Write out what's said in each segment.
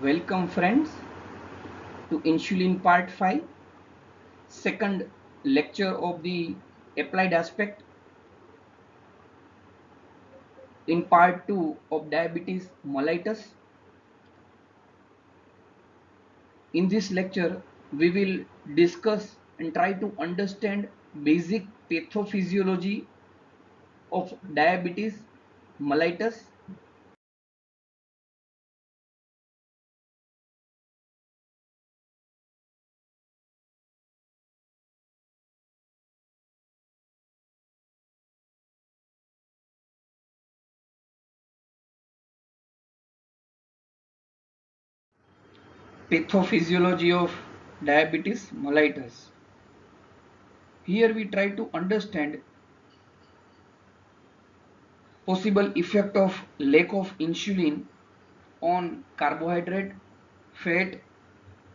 Welcome friends to Insulin Part 5, second lecture of the applied aspect in Part 2 of diabetes mellitus. In this lecture, we will discuss and try to understand basic pathophysiology of diabetes mellitus. Pathophysiology of diabetes mellitus. Here we try to understand possible effect of lack of insulin on carbohydrate, fat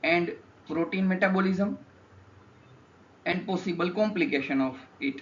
and protein metabolism and possible complication of it.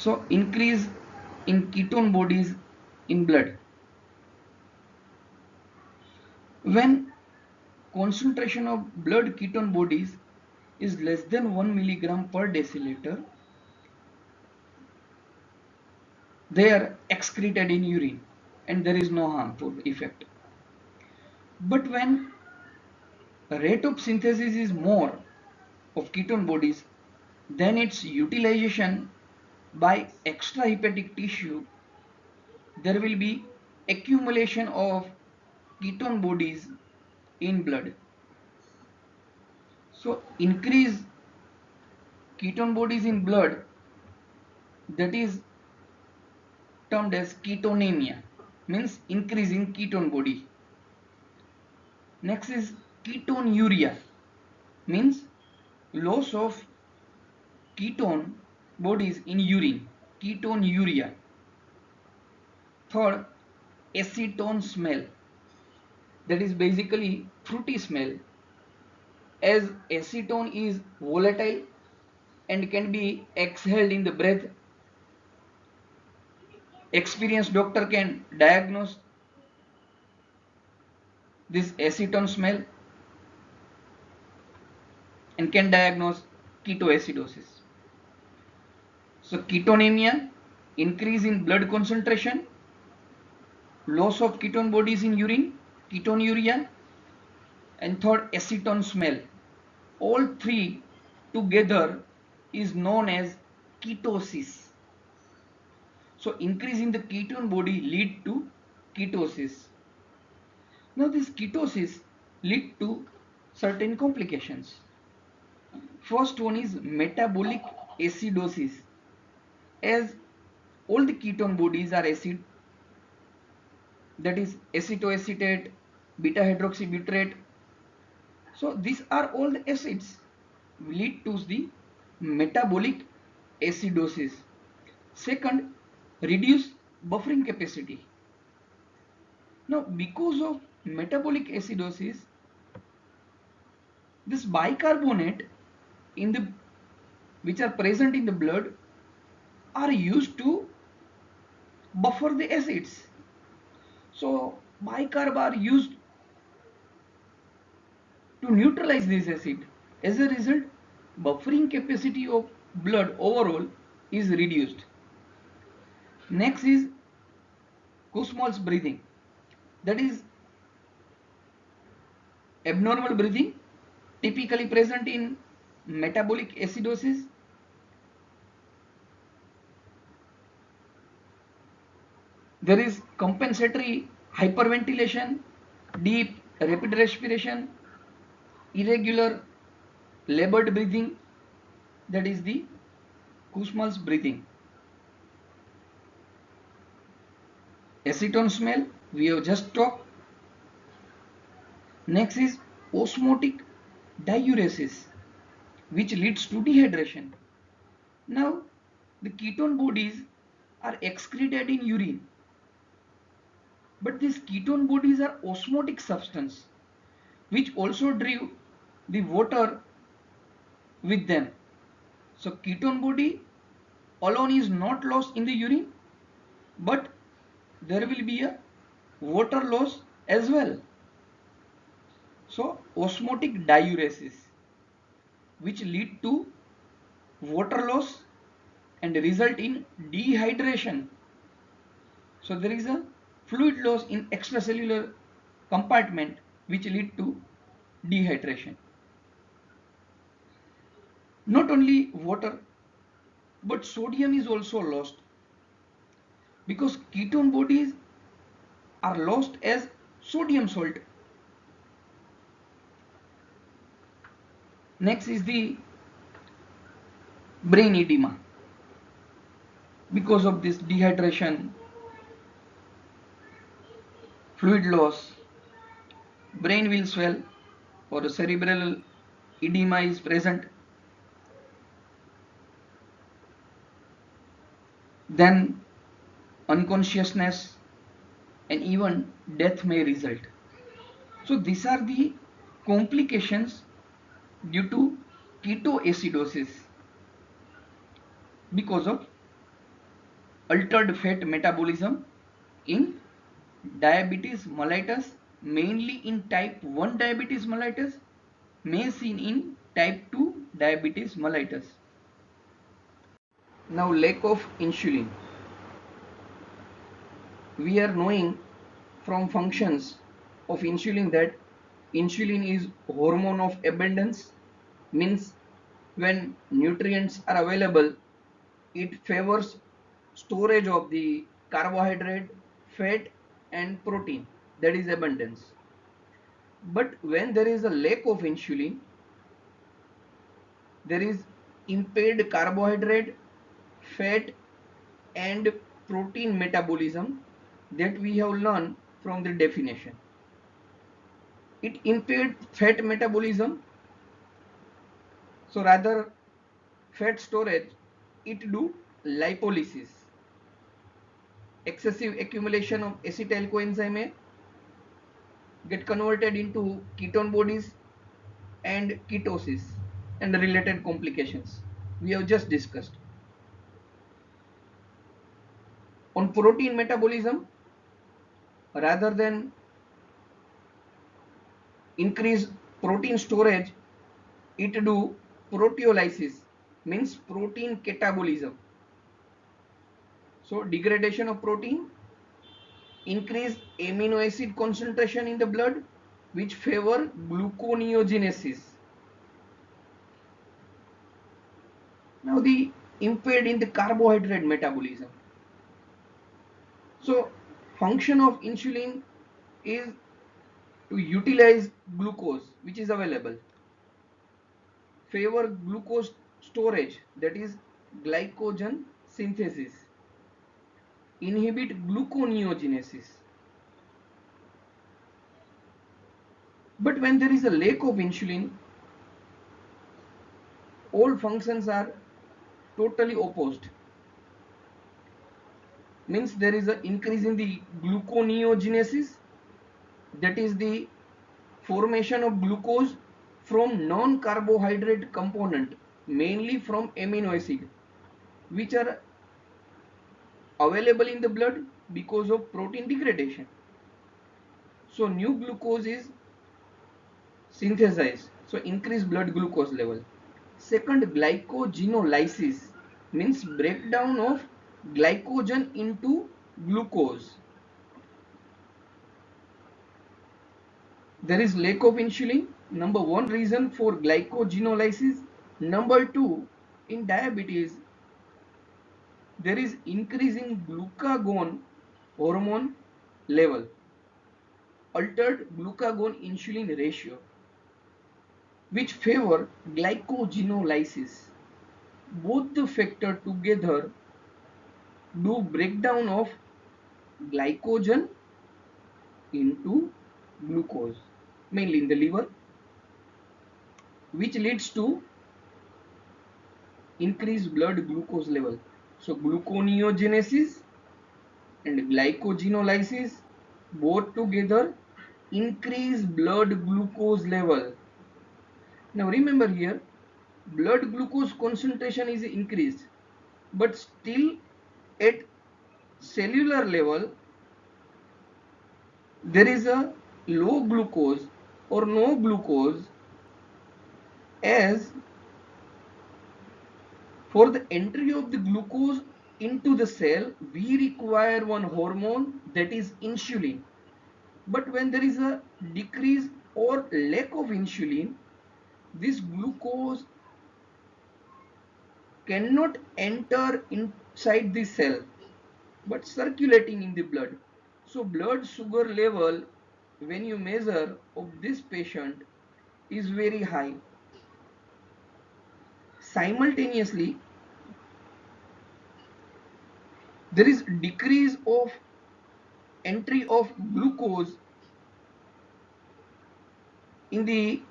So increase in ketone bodies in blood. When concentration of blood ketone bodies is less than 1 milligram per deciliter, they are excreted in urine and there is no harmful effect. But when rate of synthesis is more of ketone bodies, then its utilization by extrahepatic tissue, there will be accumulation of ketone bodies in blood. So increase ketone bodies in blood, that is termed as ketonemia, means increasing ketone body. Next is ketonuria, means loss of ketone bodies in urine, ketonuria. Third, acetone smell, that is basically fruity smell, as acetone is volatile and can be exhaled in the breath. Experienced doctor can diagnose this acetone smell and can diagnose ketoacidosis. So ketonemia, increase in blood concentration, loss of ketone bodies in urine, ketonuria, and third, acetone smell. All three together is known as ketosis. So increase in the ketone body lead to ketosis. Now this ketosis lead to certain complications. First one is metabolic acidosis, as all the ketone bodies are acid, that is acetoacetate, beta hydroxybutyrate. So these are all the acids lead to the metabolic acidosis. Second, reduce buffering capacity. Now because of metabolic acidosis, this bicarbonate in the which are present in the blood are used to buffer the acids. So bicarb are used to neutralize this acid. As a result, buffering capacity of blood overall is reduced. Next is Kussmaul's breathing, that is abnormal breathing typically present in metabolic acidosis. There is compensatory hyperventilation, deep rapid respiration, irregular labored breathing, that is the Kussmaul's breathing. Acetone smell, we have just talked. Next is osmotic diuresis, which leads to dehydration. Now, the ketone bodies are excreted in urine, but these ketone bodies are osmotic substance, which also drive the water with them. So ketone body alone is not lost in the urine, but there will be a water loss as well. So osmotic diuresis, which lead to water loss and result in dehydration. So there is a fluid loss in extracellular compartment which lead to dehydration. Not only water, but sodium is also lost, because ketone bodies are lost as sodium salt. Next is the brain edema. Because of this dehydration, fluid loss, brain will swell or cerebral edema is present. Then unconsciousness and even death may result. So these are the complications due to ketoacidosis because of altered fat metabolism in diabetes mellitus, mainly in type 1 diabetes mellitus, may seen in type 2 diabetes mellitus. Now, lack of insulin. We are knowing from functions of insulin that insulin is hormone of abundance, means when nutrients are available, it favors storage of the carbohydrate, fat and protein, that is abundance. But when there is a lack of insulin, there is impaired carbohydrate, fat and protein metabolism that we have learned from the definition. It impaired fat metabolism, so rather fat storage, it do lipolysis. Excessive accumulation of acetyl coenzyme A get converted into ketone bodies and ketosis and related complications we have just discussed. On protein metabolism, rather than increase protein storage, it do proteolysis, means protein catabolism. So degradation of protein, increase amino acid concentration in the blood, which favor gluconeogenesis. Now the impaired in the carbohydrate metabolism. So function of insulin is to utilize glucose which is available, favor glucose storage, that is glycogen synthesis, inhibit gluconeogenesis. But when there is a lack of insulin, all functions are totally opposed, means there is an increase in the gluconeogenesis, that is the formation of glucose from non-carbohydrate component, mainly from amino acid, which are available in the blood because of protein degradation. So new glucose is synthesized, so increase blood glucose level. Second, glycogenolysis means breakdown of glycogen into glucose. There is lack of insulin, number one reason for glycogenolysis. Number two, in diabetes, there is increase in glucagon hormone level, altered glucagon insulin ratio, which favor glycogenolysis. Both the factor together do breakdown of glycogen into glucose, mainly in the liver, which leads to increased blood glucose level. So gluconeogenesis and glycogenolysis both together increase blood glucose level. Now remember here, blood glucose concentration is increased, but still at cellular level there is a low glucose or no glucose, as for the entry of the glucose into the cell we require one hormone, that is insulin. But when there is a decrease or lack of insulin, this glucose cannot enter inside the cell but circulating in the blood. So blood sugar level when you measure of this patient is very high. Simultaneously, there is decrease of entry of glucose in the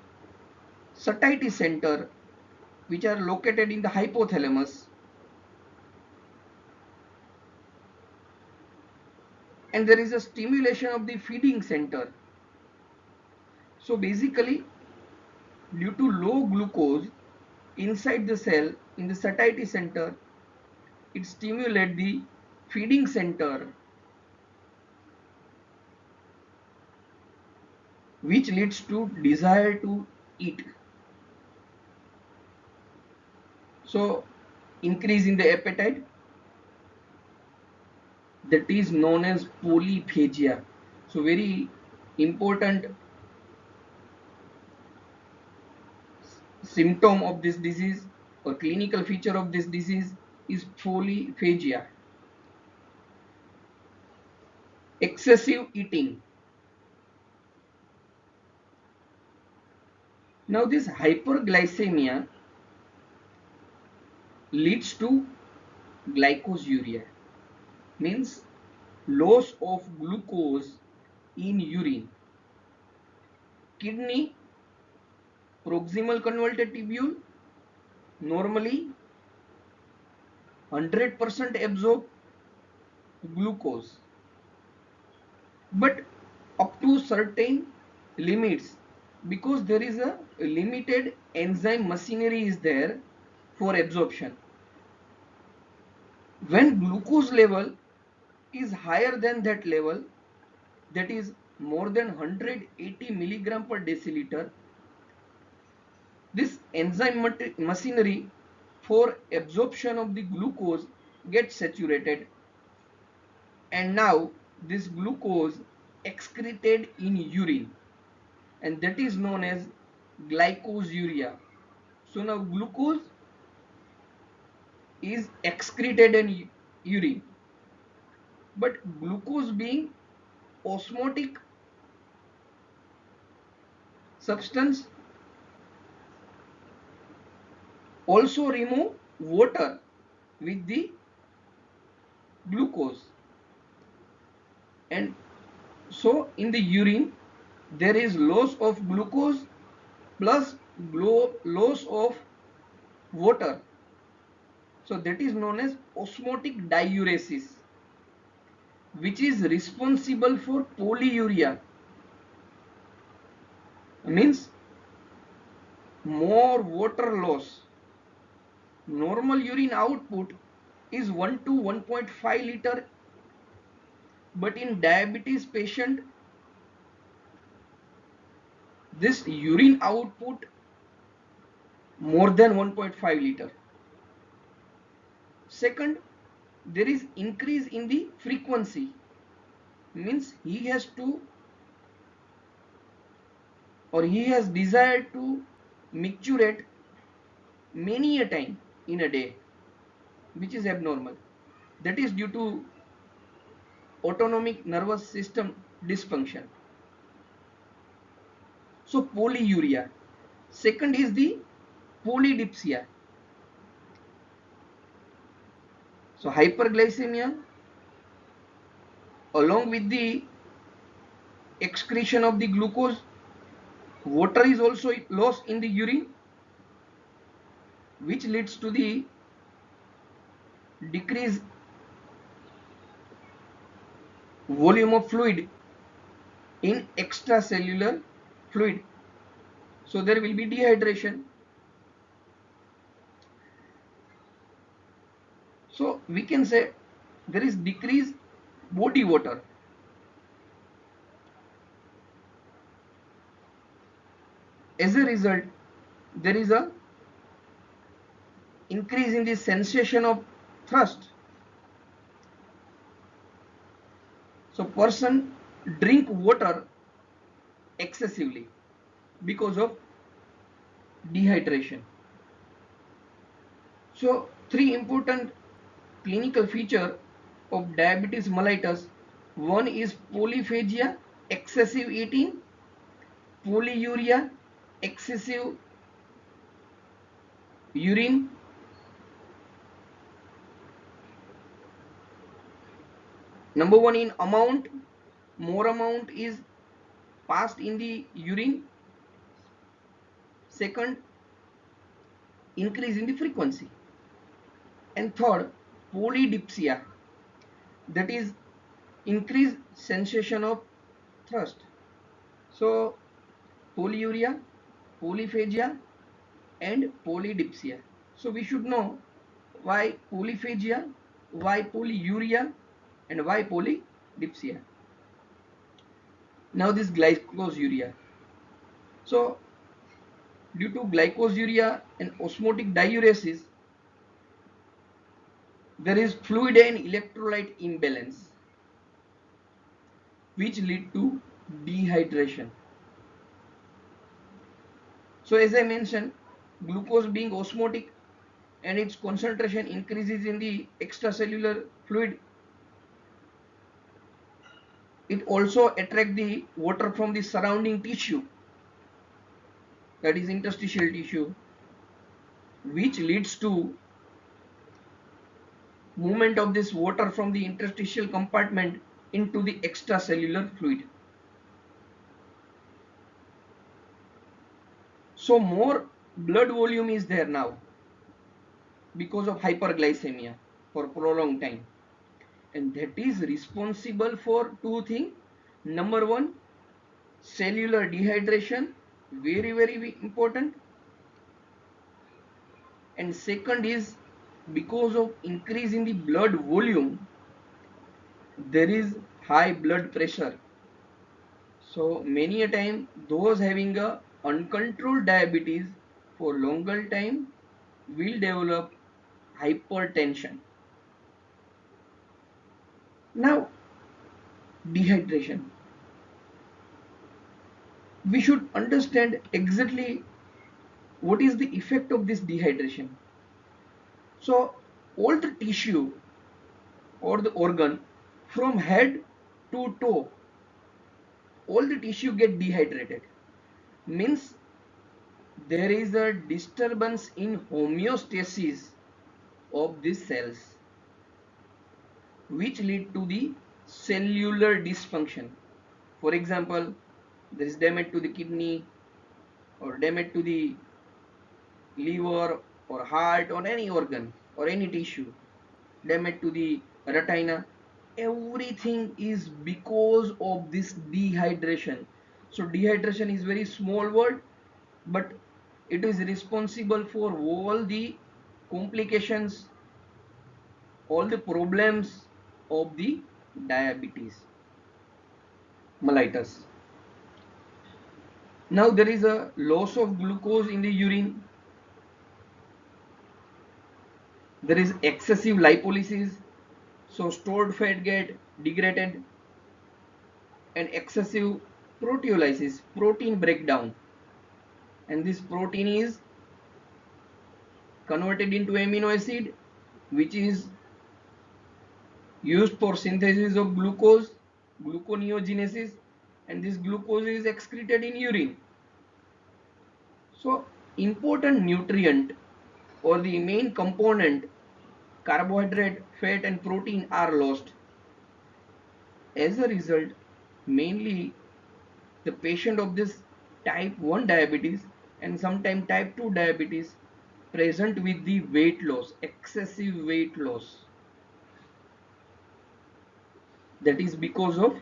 satiety center, which are located in the hypothalamus, and there is a stimulation of the feeding center. So basically, due to low glucose inside the cell in the satiety center, it stimulates the feeding center, which leads to desire to eat. So increase in the appetite, that is known as polyphagia. So very important symptom of this disease or clinical feature of this disease is polyphagia. Excessive eating. Now this hyperglycemia leads to glycosuria, means loss of glucose in urine. Kidney proximal convoluted tubule normally 100% absorb glucose, but up to certain limits, because there is a limited enzyme machinery is there for absorption. When glucose level is higher than that level, that is more than 180 milligram per deciliter, this enzyme machinery for absorption of the glucose gets saturated, and now this glucose excreted in urine, and that is known as glycosuria. So now glucose is excreted in urine, but glucose being osmotic substance also remove water with the glucose, and so in the urine there is loss of glucose plus loss of water. So that is known as osmotic diuresis, which is responsible for polyuria, means more water loss. Normal urine output is 1 to 1.5 liter, but in diabetes patient this urine output more than 1.5 liter. Second, there is increase in the frequency, means he has to, or he has desired to micturate many a time in a day, which is abnormal. That is due to autonomic nervous system dysfunction. So polyuria. Second is the polydipsia. So hyperglycemia along with the excretion of the glucose, water is also lost in the urine, which leads to the decrease volume of fluid in extracellular fluid. So there will be dehydration. So we can say there is decreased body water. As a result, there is a increase in the sensation of thirst. So person drink water excessively because of dehydration. So three important clinical feature of diabetes mellitus. One is polyphagia, excessive eating; polyuria, excessive urine; number one in amount, more amount is passed in the urine. Second, increase in the frequency. And third, polydipsia, that is increased sensation of thirst. So polyuria, polyphagia and polydipsia. So we should know why polyphagia, why polyuria And why polydipsia? Now this glycosuria. So due to glycosuria and osmotic diuresis, there is fluid and electrolyte imbalance which lead to dehydration. So as I mentioned, glucose being osmotic and its concentration increases in the extracellular fluid, it also attracts the water from the surrounding tissue, that is interstitial tissue, which leads to movement of this water from the interstitial compartment into the extracellular fluid. So more blood volume is there now because of hyperglycemia for prolonged time, and that is responsible for two things. Number one, cellular dehydration, very important, and second is because of increase in the blood volume, there is high blood pressure. So many a time those having a uncontrolled diabetes for longer time will develop hypertension. Now dehydration, we should understand exactly what is the effect of this dehydration. So all the tissue or the organ from head to toe, all the tissue get dehydrated, means there is a disturbance in homeostasis of these cells which lead to the cellular dysfunction. For example, there is damage to the kidney or damage to the liver or heart or any organ or any tissue, damage to the retina. Everything is because of this dehydration. So dehydration is very small word, but it is responsible for all the complications, all the problems of the diabetes mellitus. Now there is a loss of glucose in the urine, there is excessive lipolysis, so stored fat get degraded, and excessive proteolysis, protein breakdown, and this protein is converted into amino acid which is used for synthesis of glucose, gluconeogenesis, and this glucose is excreted in urine. So important nutrient or the main component, carbohydrate, fat and protein are lost. As a result, mainly the patient of this type 1 diabetes and sometimes type 2 diabetes present with the weight loss, excessive weight loss. That is because of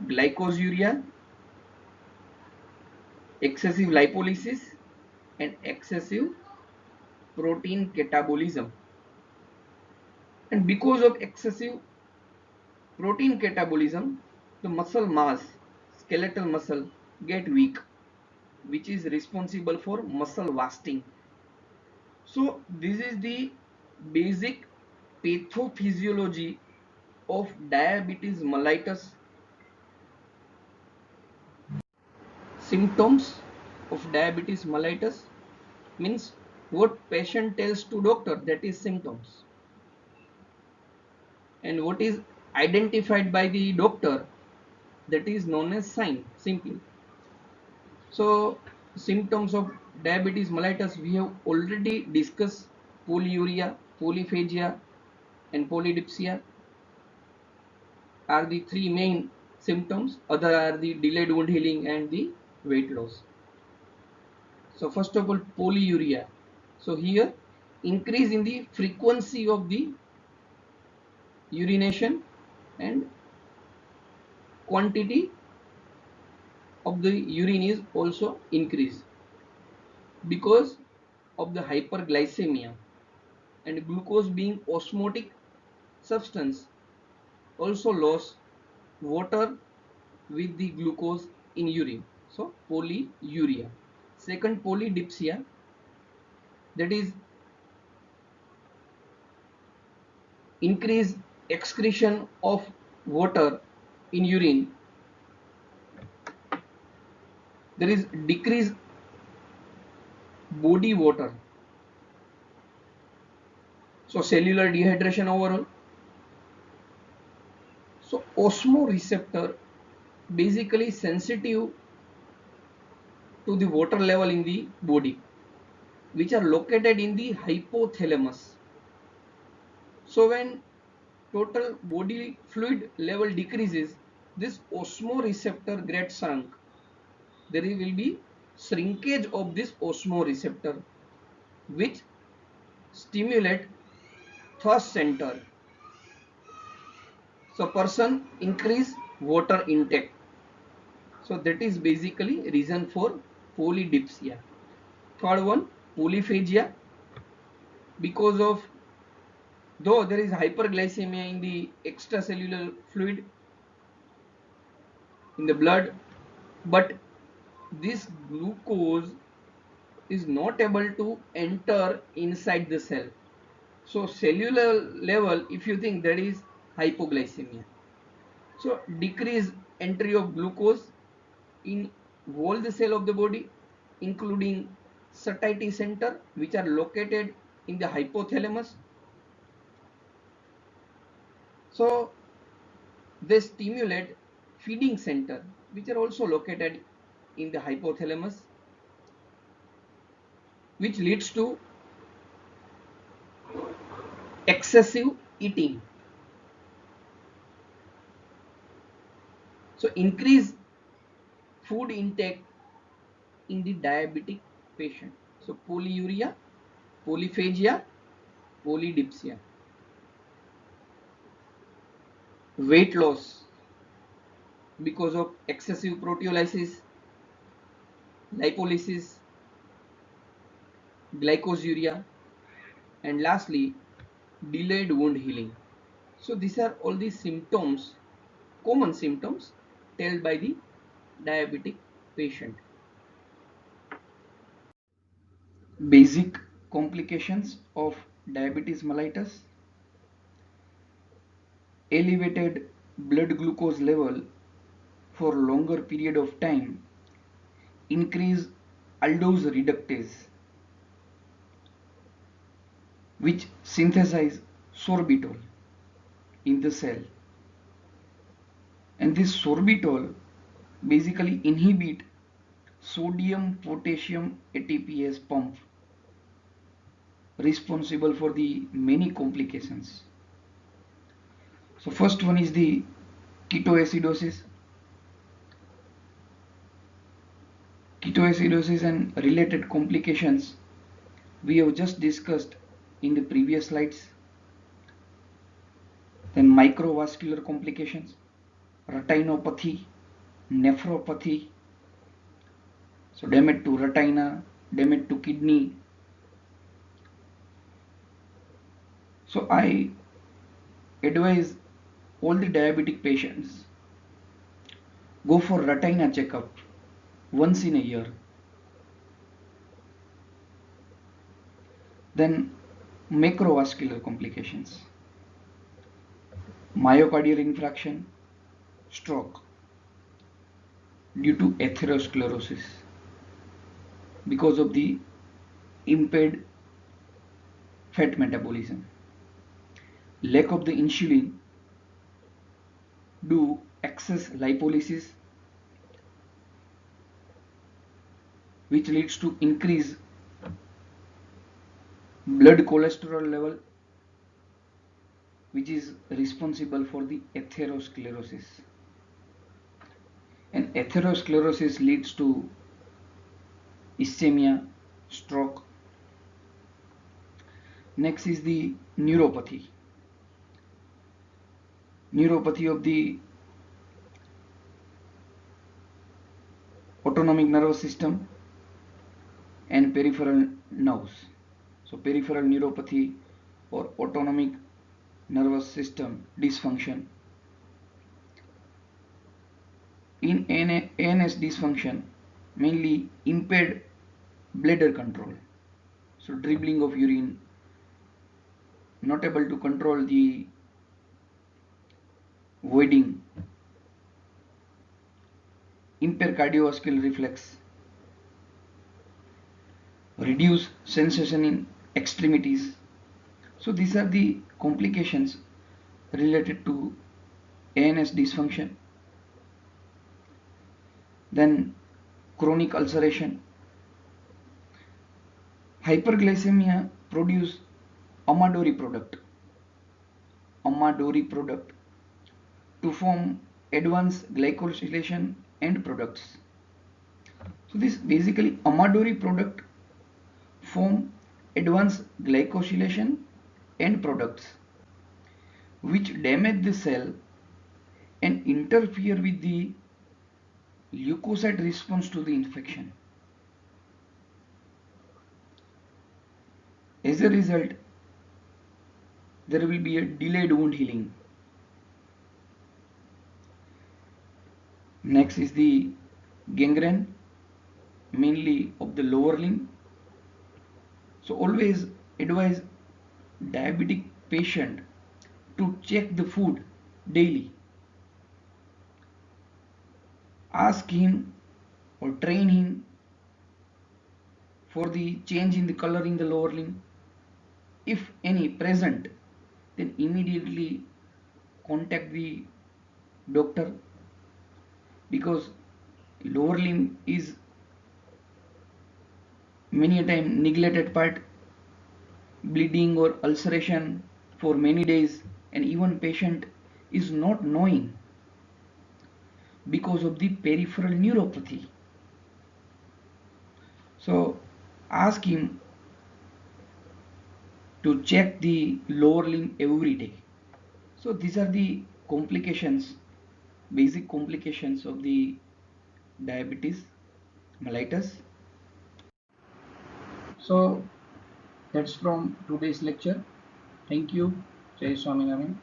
glycosuria, excessive lipolysis and excessive protein catabolism. And because of excessive protein catabolism, the muscle mass, skeletal muscle get weak, which is responsible for muscle wasting. So this is the basic pathophysiology of diabetes mellitus. Symptoms of diabetes mellitus means what patient tells to doctor, that is symptoms, and what is identified by the doctor, that is known as sign simply. So symptoms of diabetes mellitus we have already discussed: polyuria, polyphagia and polydipsia are the three main symptoms. Other are the delayed wound healing and the weight loss. So first of all, polyuria. So here increase in the frequency of the urination and quantity of the urine is also increased because of the hyperglycemia, and glucose being osmotic substance, also lose water with the glucose in urine. So polyuria. Second, polydipsia, that is increase excretion of water in urine. There is decrease body water. So cellular dehydration overall. So osmoreceptor basically sensitive to the water level in the body, which are located in the hypothalamus. So when total body fluid level decreases, this osmoreceptor gets shrunk. There will be shrinkage of this osmoreceptor, which stimulate thirst center. So person increase water intake. So that is basically reason for polydipsia. Third one, polyphagia, because of, though there is hyperglycemia in the extracellular fluid in the blood, but this glucose is not able to enter inside the cell. So cellular level, if you think, that is hypoglycemia. So decrease entry of glucose in all the cell of the body, including satiety center, which are located in the hypothalamus. So they stimulate feeding center, which are also located in the hypothalamus, which leads to excessive eating. So increase food intake in the diabetic patient. So polyuria, polyphagia, polydipsia. Weight loss because of excessive proteolysis, lipolysis, glycosuria, and lastly delayed wound healing. So these are all the symptoms, common symptoms told by the diabetic patient. Basic complications of diabetes mellitus: elevated blood glucose level for longer period of time, increase aldose reductase, which synthesize sorbitol in the cell, and this sorbitol basically inhibit sodium potassium ATPase pump, responsible for the many complications. So first one is the ketoacidosis. Ketoacidosis and related complications we have just discussed in the previous slides. Then microvascular complications, retinopathy, nephropathy, so damage to retina, damage to kidney. So I advise all the diabetic patients, go for retina checkup once in a year. Then macrovascular complications, myocardial infarction, stroke due to atherosclerosis because of the impaired fat metabolism, lack of the insulin, do excess lipolysis, which leads to increase blood cholesterol level, which is responsible for the atherosclerosis, and atherosclerosis leads to ischemia, stroke. Next is the neuropathy. Neuropathy of the autonomic nervous system and peripheral nerves. So peripheral neuropathy or autonomic nervous system dysfunction in ANS dysfunction, mainly impaired bladder control. So dribbling of urine, not able to control the voiding, impaired cardiovascular reflex, reduce sensation in extremities. So these are the complications related to ANS dysfunction. Then chronic ulceration. Hyperglycemia produce Amadori product to form advanced glycosylation end products. So this basically Amadori product form advanced glycosylation end products which damage the cell and interfere with the leukocyte response to the infection. As a result, there will be a delayed wound healing. Next is the gangrene, mainly of the lower limb. So always advise diabetic patient to check the food daily. Ask him or train him for the change in the color in the lower limb. If any present, then immediately contact the doctor, because lower limb is many a time neglected part, bleeding or ulceration for many days, and even patient is not knowing because of the peripheral neuropathy. So ask him to check the lower limb every day. So these are the complications, basic complications of the diabetes mellitus. So that's from today's lecture. Thank you. Jai Swaminarayan.